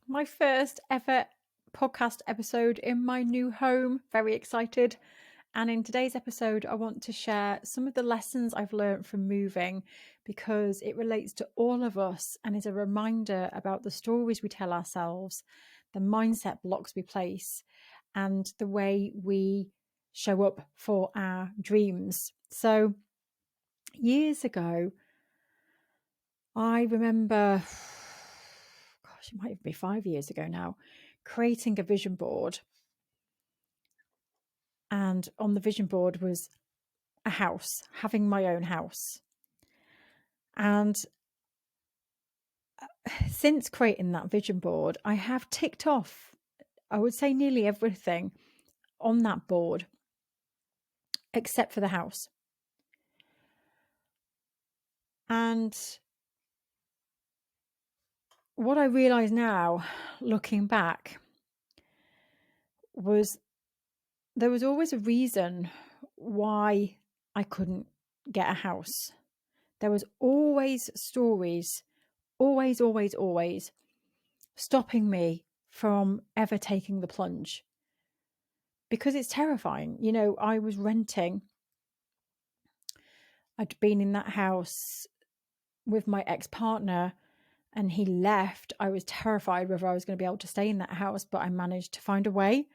My first ever podcast episode in my new home. Very excited. And in today's episode, I want to share some of the lessons I've learned from moving because it relates to all of us and is a reminder about the stories we tell ourselves, the mindset blocks we place, and the way we show up for our dreams. So, years ago, I remember, gosh, it might even be 5 years ago now, creating a vision board. And on the vision board was a house, having my own house. And since creating that vision board, I have ticked off, I would say, nearly everything on that board, except for the house. And what I realize now, looking back, was there was always a reason why I couldn't get a house. There was always stories, always stopping me from ever taking the plunge because it's terrifying. You know, I was renting. I'd been in that house with my ex-partner and he left. I was terrified whether I was going to be able to stay in that house, but I managed to find a way.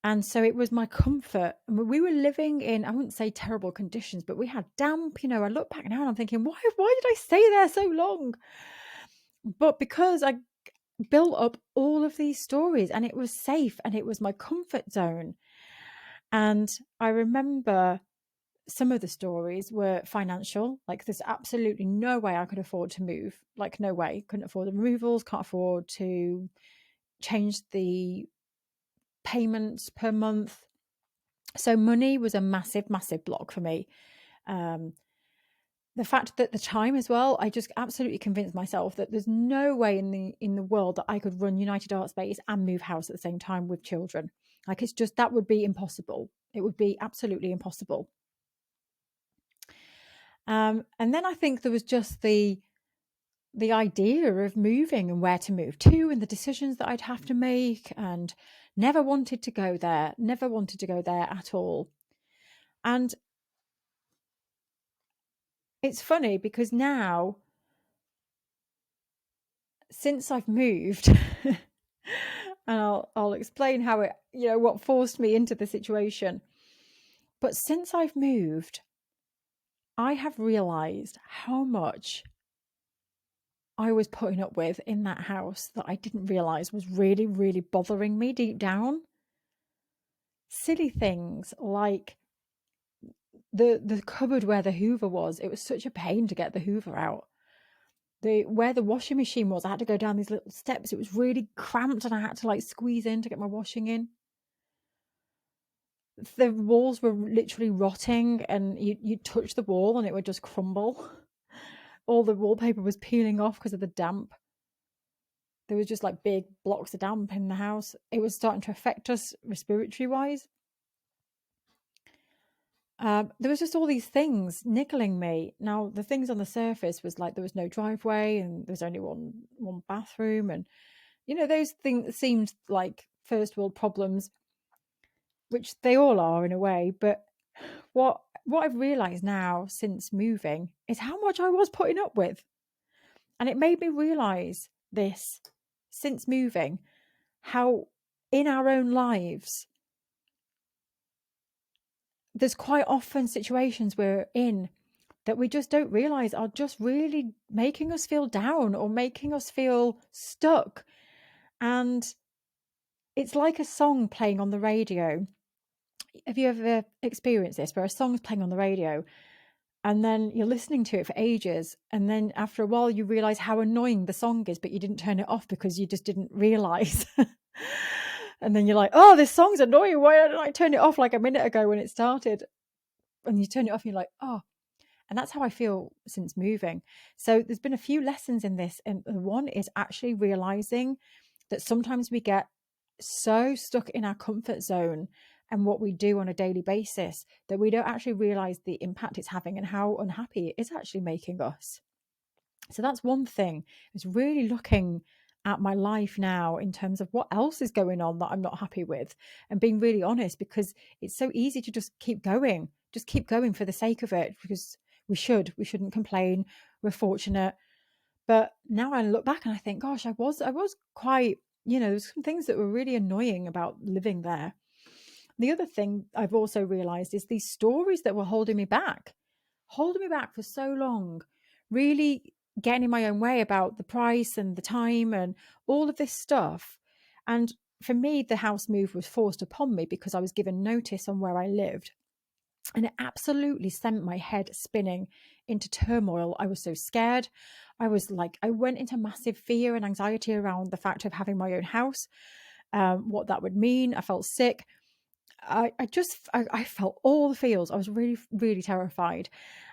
And so it was my comfort. We were living in, I wouldn't say terrible conditions, but we had damp. You know, I look back now and I'm thinking, why did I stay there so long? But because I built up all of these stories and it was safe and it was my comfort zone. And I remember some of the stories were financial. Like, there's absolutely no way I could afford to move. Like, no way. Couldn't afford the removals, can't afford to change the payments per month. So money was a massive block for me. The fact that the time as well, I just absolutely convinced myself that there's no way in the world that I could run United Art Space and move house at the same time with children. Like, it's just, that would be impossible. It would be absolutely impossible. And then I think there was just the idea of moving and where to move to and the decisions that I'd have to make, and never wanted to go there at all. And it's funny because now, since I've moved, and I'll explain how it, what forced me into the situation. But since I've moved, I have realized how much I was putting up with in that house that I didn't realize was really, really bothering me deep down. Silly things like the cupboard where the Hoover was. It was such a pain to get the Hoover out. Where the washing machine was, I had to go down these little steps. It was really cramped and I had to like squeeze in to get my washing in. The walls were literally rotting and you'd touch the wall and it would just crumble. All the wallpaper was peeling off because of the damp. There was just like big blocks of damp in the house. It was starting to affect us respiratory wise. There was just all these things niggling me. Now, the things on the surface was like there was no driveway and there was only one bathroom, and those things seemed like first world problems, which they all are in a way. But what I've realized now since moving is how much I was putting up with, and it made me realize this since moving, how in our own lives there's quite often situations we're in that we just don't realize are just really making us feel down or making us feel stuck. And it's like a song playing on the radio. Have you ever experienced this, where a song's playing on the radio and then you're listening to it for ages, and then after a while you realize how annoying the song is, but you didn't turn it off because you just didn't realize. And then you're like, oh, this song's annoying, why didn't I turn it off like a minute ago when it started? And you turn it off and you're like, oh. And that's how I feel since moving. So there's been a few lessons in this. And one is actually realizing that sometimes we get so stuck in our comfort zone and what we do on a daily basis that we don't actually realize the impact it's having and how unhappy it is actually making us. So that's one thing, is really looking at my life now in terms of what else is going on that I'm not happy with, and being really honest, because it's so easy to just keep going for the sake of it, because we shouldn't complain. We're fortunate. But now I look back and I think, gosh, I was quite, there's some things that were really annoying about living there. The other thing I've also realized is these stories that were holding me back for so long, really getting in my own way about the price and the time and all of this stuff. And for me, the house move was forced upon me because I was given notice on where I lived. And it absolutely sent my head spinning into turmoil. I was so scared. I went into massive fear and anxiety around the fact of having my own house, what that would mean. I felt sick. I felt all the feels. I was really, really terrified.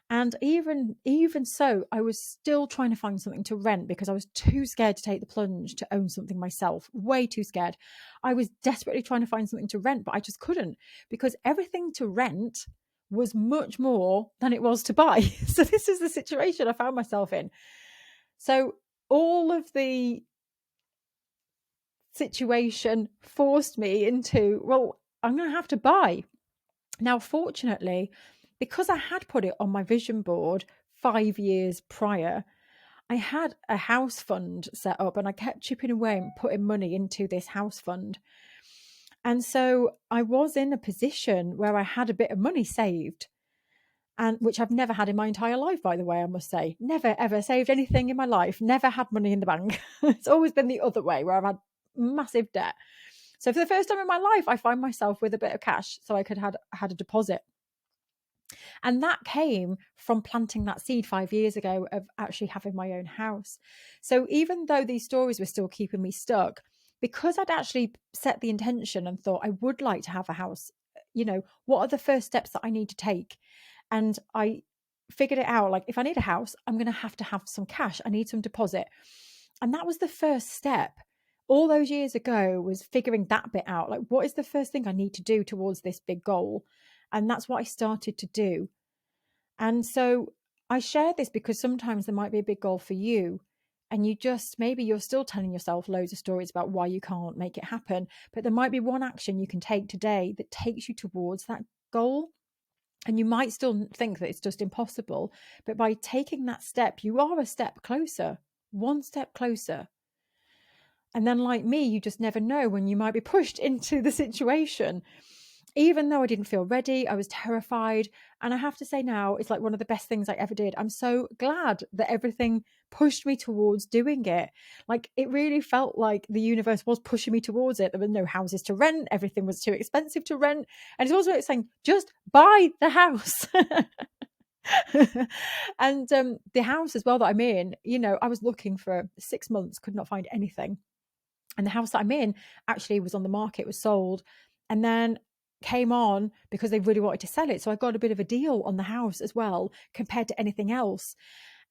And even so, I was still trying to find something to rent because I was too scared to take the plunge to own something myself. Way too scared. I was desperately trying to find something to rent, but I just couldn't, because everything to rent was much more than it was to buy. So this is the situation I found myself in. So all of the situation forced me into, well, I'm going to have to buy. Now, fortunately, because I had put it on my vision board 5 years prior, I had a house fund set up and I kept chipping away and putting money into this house fund. And so I was in a position where I had a bit of money saved, and which I've never had in my entire life, by the way, I must say. Never, ever saved anything in my life, never had money in the bank. It's always been the other way, where I've had massive debt. So for the first time in my life, I find myself with a bit of cash so I could had a deposit. And that came from planting that seed 5 years ago of actually having my own house. So even though these stories were still keeping me stuck, because I'd actually set the intention and thought I would like to have a house, what are the first steps that I need to take? And I figured it out, like, if I need a house, I'm going to have some cash. I need some deposit. And that was the first step. All those years ago was figuring that bit out. Like, what is the first thing I need to do towards this big goal? And that's what I started to do. And so I share this because sometimes there might be a big goal for you, and maybe you're still telling yourself loads of stories about why you can't make it happen. But there might be one action you can take today that takes you towards that goal. And you might still think that it's just impossible, but by taking that step, you are a step closer, one step closer. And then, like me, you just never know when you might be pushed into the situation. Even though I didn't feel ready, I was terrified. And I have to say now, it's like one of the best things I ever did. I'm so glad that everything pushed me towards doing it. Like, it really felt like the universe was pushing me towards it. There were no houses to rent. Everything was too expensive to rent. And it's also like saying, just buy the house. And the house as well that I'm in, I was looking for 6 months, could not find anything. And the house that I'm in actually was on the market, was sold, and then came on because they really wanted to sell it. So I got a bit of a deal on the house as well compared to anything else.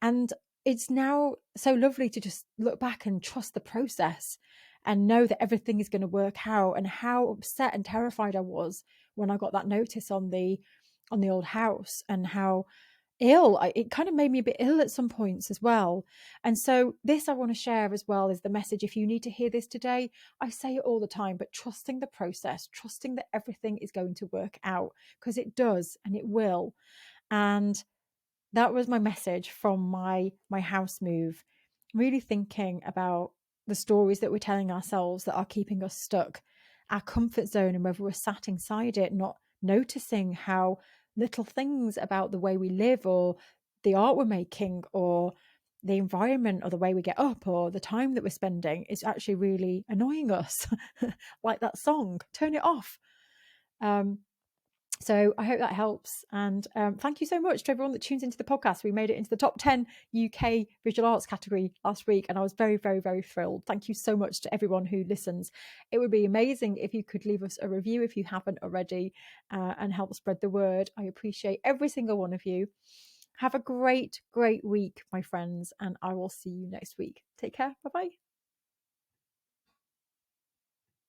And it's now so lovely to just look back and trust the process and know that everything is going to work out. And how upset and terrified I was when I got that notice on the old house, and how ill it kind of made me a bit ill at some points as well. And so this I want to share as well is the message. If you need to hear this today, I say it all the time, but trusting the process, trusting that everything is going to work out, because it does and it will. And that was my message from my house move. Really thinking about the stories that we're telling ourselves that are keeping us stuck, our comfort zone, and whether we're sat inside it, not noticing how little things about the way we live, or the art we're making, or the environment, or the way we get up, or the time that we're spending is actually really annoying us. Like that song, turn it off. So I hope that helps. And thank you so much to everyone that tunes into the podcast. We made it into the top 10 UK visual arts category last week, and I was very, very, very thrilled. Thank you so much to everyone who listens. It would be amazing if you could leave us a review if you haven't already, and help spread the word. I appreciate every single one of you. Have a great, great week, my friends, and I will see you next week. Take care. Bye-bye.